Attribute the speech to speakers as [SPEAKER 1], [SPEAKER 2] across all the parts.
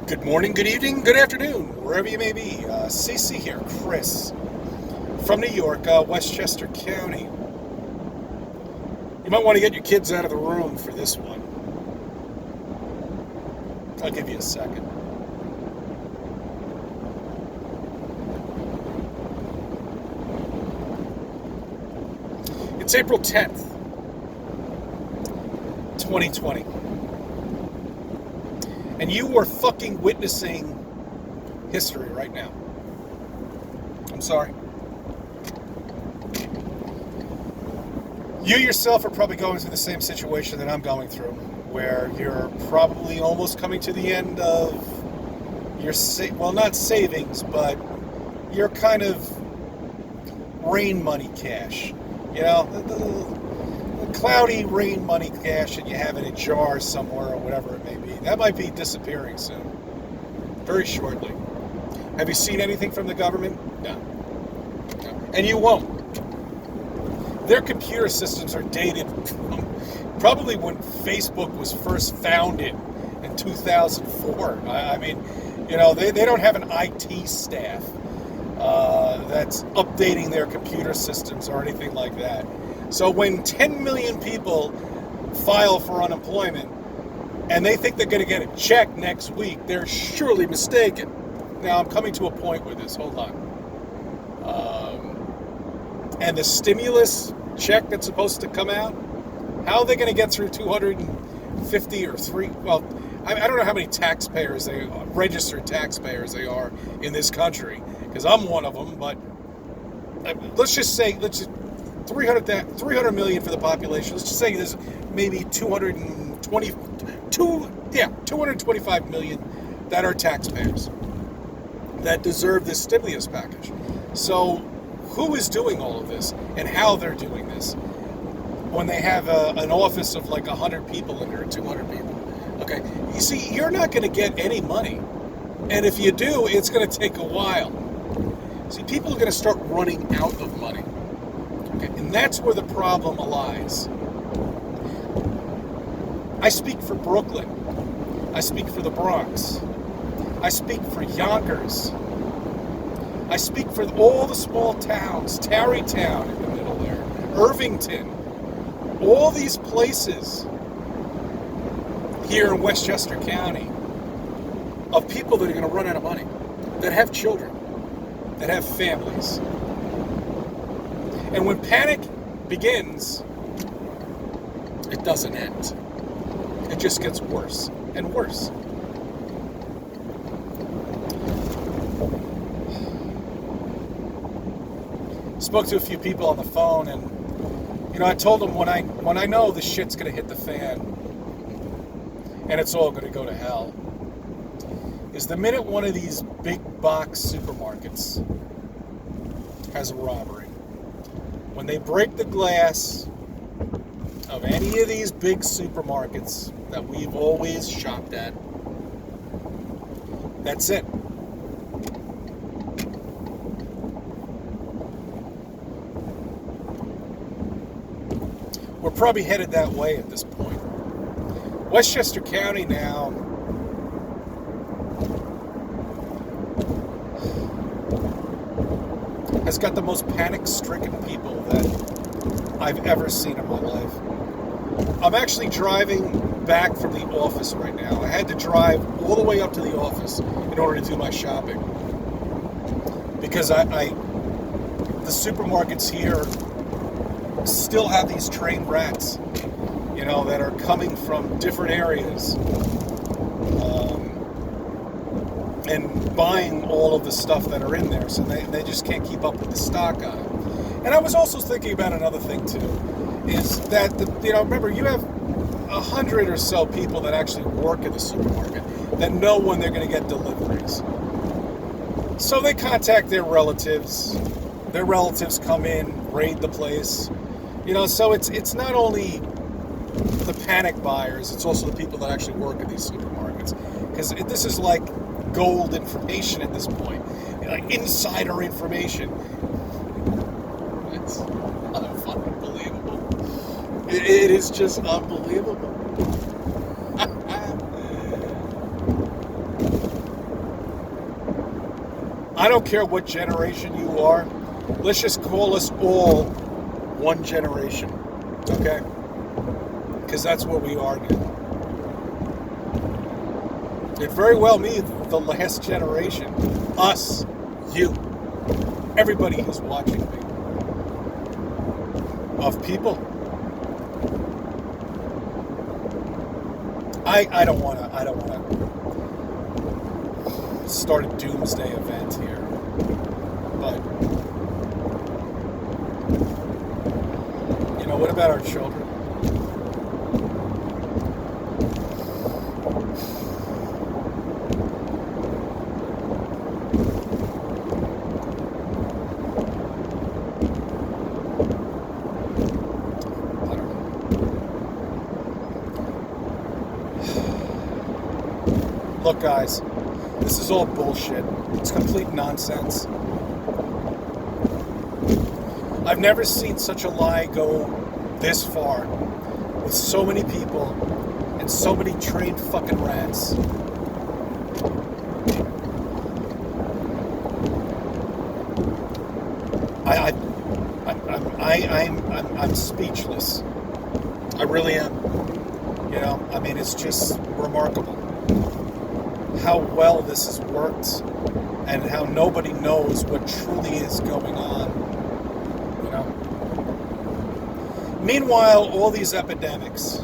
[SPEAKER 1] Good morning, good evening, good afternoon, wherever you may be. CC here, Chris, from New York, Westchester County. You might want to get your kids out of the room for this one. I'll give you a second. It's April 10th, 2020. And you are fucking witnessing history right now. I'm sorry. You yourself are probably going through the same situation that I'm going through, where you're probably almost coming to the end of your, not savings, but your kind of rain money cash. You know, the cloudy rain money cash that you have in a jar somewhere or whatever it may be. That might be disappearing soon. Very shortly. Have you seen anything from the government? No. And you won't. Their computer systems are dated from probably when Facebook was first founded in 2004. I mean, you know, they don't have an IT staff that's updating their computer systems or anything like that. So when 10 million people file for unemployment and they think they're going to get a check next week, they're surely mistaken. Now, I'm coming to a point with this. Hold on. And the stimulus check that's supposed to come out, how are they going to get through 250 or 3? Well, I don't know how many taxpayers registered taxpayers they are in this country, because I'm one of them, but let's just say 300 million for the population. Let's just say there's maybe 225 million that are taxpayers that deserve this stimulus package. So who is doing all of this and how they're doing this when they have an office of like 100 people in there, 200 people? Okay, you see, you're not going to get any money. And if you do, it's going to take a while. See, people are going to start running out of money. Okay, and that's where the problem lies. I speak for Brooklyn. I speak for the Bronx. I speak for Yonkers. I speak for all the small towns, Tarrytown in the middle there, Irvington, all these places here in Westchester County of people that are going to run out of money, that have children, that have families. And when panic begins, it doesn't end. It just gets worse and worse. Spoke to a few people on the phone, and you know, I told them when I know the shit's gonna hit the fan and it's all gonna go to hell is the minute one of these big box supermarkets has a robbery. When they break the glass of any of these big supermarkets that we've always shopped at, that's it. We're probably headed that way at this point. Westchester County now has got the most panic-stricken people that I've ever seen in my life. I'm actually driving back from the office right now. I had to drive all the way up to the office in order to do my shopping. Because the supermarkets here still have these trained rats, you know, that are coming from different areas and buying all of the stuff that are in there, so they just can't keep up with the stock on it. And I was also thinking about another thing too, is that remember, you have 100 or so people that actually work in the supermarket that know when they're going to get deliveries. So they contact their relatives. Their relatives come in, raid the place. You know, so it's not only the panic buyers, it's also the people that actually work at these supermarkets. Because this is like gold information at this point. Like insider information. It's unfucking believable. It is just unbelievable. I don't care what generation you are. Let's just call us all one generation, okay? Because that's what we are now. It very well me, the last generation. Us, you, everybody who's watching me. Of people. I don't wanna start a doomsday event here. But you know, what about our children? Look, guys, this is all bullshit. It's complete nonsense. I've never seen such a lie go this far with so many people and so many trained fucking rats. I'm speechless. I really am. You know, I mean, it's just remarkable how well this has worked and how nobody knows what truly is going on, you know. Meanwhile, all these epidemics,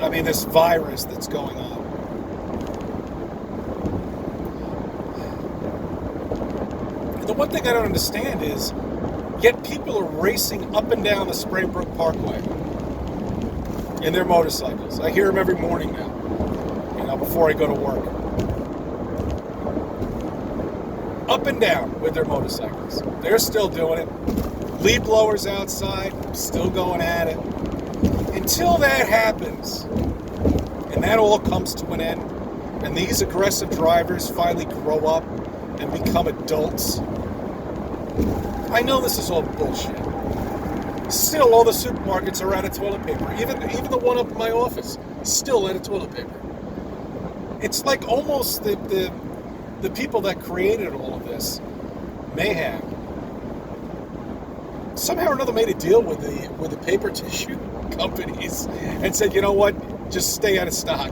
[SPEAKER 1] I mean, this virus that's going on, the one thing I don't understand is, yet people are racing up and down the Spraybrook Parkway in their motorcycles. I hear them every morning now. Before I go to work. Up and down with their motorcycles. They're still doing it. Leaf blowers outside, still going at it. Until that happens, and that all comes to an end, and these aggressive drivers finally grow up and become adults. I know this is all bullshit. Still, all the supermarkets are out of toilet paper. Even the one up in my office, still out of toilet paper. It's like almost the people that created all of this mayhem somehow or another made a deal with the paper tissue companies and said, you know what, just stay out of stock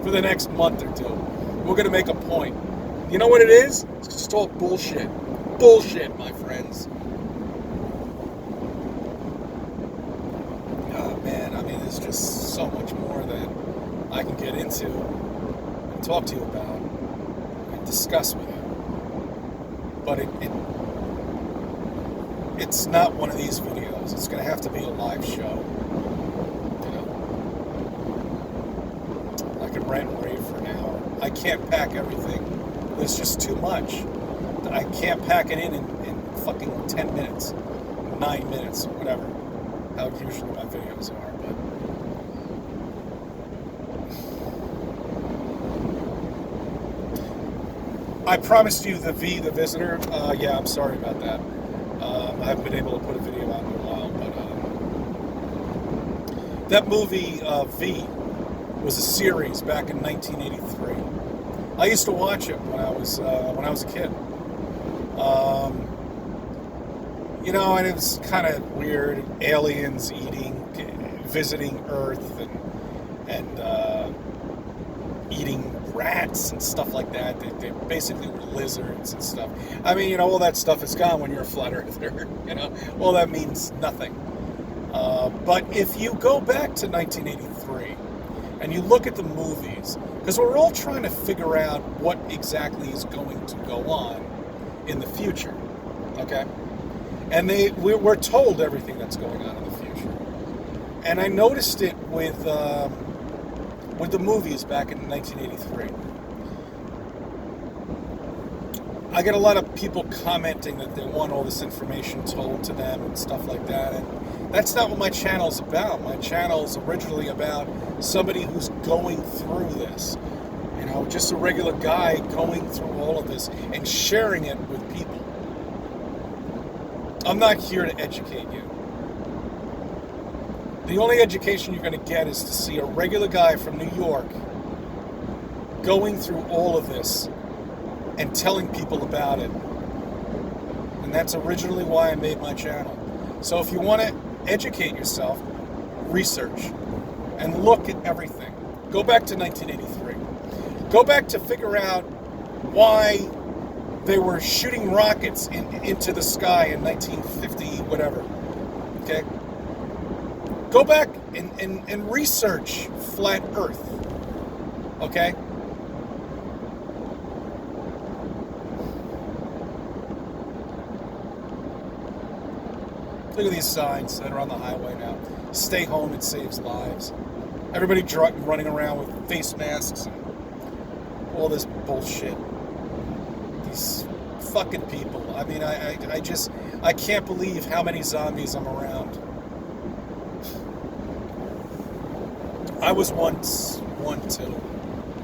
[SPEAKER 1] for the next month or two. We're going to make a point. You know what it is? It's just all bullshit. Bullshit, my friends. Oh man, I mean, there's just so much more that I can get into and talk to you about and discuss with you. But it's not one of these videos. It's going to have to be a live show. You know, I can rant and rave for an hour. I can't pack everything. There's just too much. I can't pack it in fucking 10 minutes, 9 minutes, whatever. How usually my videos are, but. I promised you the Visitor. Yeah, I'm sorry about that. I haven't been able to put a video out in a while, but that movie V was a series back in 1983. I used to watch it when I was a kid. You know, and it was kind of weird. Aliens visiting Earth, and eating rats and stuff like that. They basically were lizards and stuff. I mean, you know, all that stuff is gone when you're a flat earther. You know, all that means nothing. But if you go back to 1983 and you look at the movies, because we're all trying to figure out what exactly is going to go on in the future, okay? And we're told everything that's going on in the future. And I noticed it with the movies back in 1983. I get a lot of people commenting that they want all this information told to them and stuff like that, and that's not what my channel's about. My channel's originally about somebody who's going through this. You know, just a regular guy going through all of this and sharing it with people. I'm not here to educate you. The only education you're going to get is to see a regular guy from New York going through all of this and telling people about it. And that's originally why I made my channel. So if you want to educate yourself, research and look at everything. Go back to 1983. Go back to figure out why they were shooting rockets into the sky in 1950, whatever. Okay? Go back and research flat Earth. Okay? Look at these signs that are on the highway now. Stay home, it saves lives. Everybody running around with face masks and all this bullshit. These fucking people. I mean, I can't believe how many zombies I'm around. I was once one too,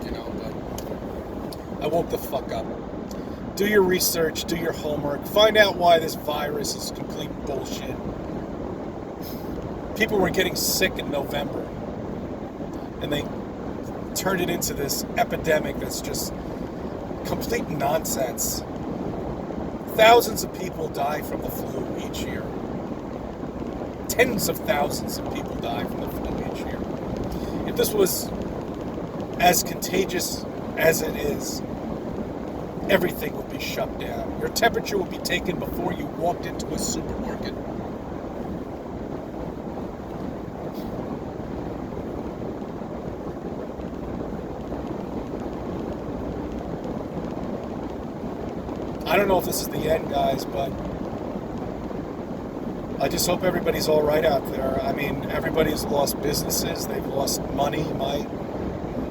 [SPEAKER 1] you know, but I woke the fuck up. Do your research, do your homework, find out why this virus is complete bullshit. People were getting sick in November, and they turned it into this epidemic that's just complete nonsense. Thousands of people die from the flu each year. Tens of thousands of people die from the flu each year. If this was as contagious as it is, everything would be shut down. Your temperature would be taken before you walked into a supermarket. I don't know if this is the end, guys, but I just hope everybody's all right out there. I mean, everybody's lost businesses. They've lost money.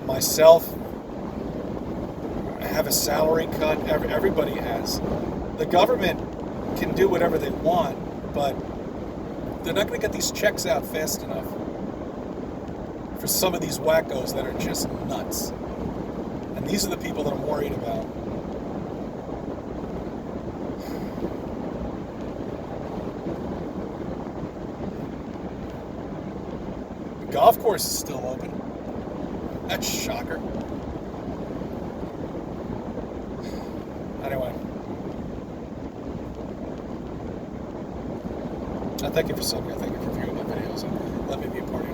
[SPEAKER 1] Myself, I have a salary cut. Everybody has. The government can do whatever they want, but they're not going to get these checks out fast enough for some of these wackos that are just nuts. And these are the people that I'm worried about. The golf course is still open. That's a shocker. Anyway, I thank you for subbing. I thank you for viewing my videos and let me be a part of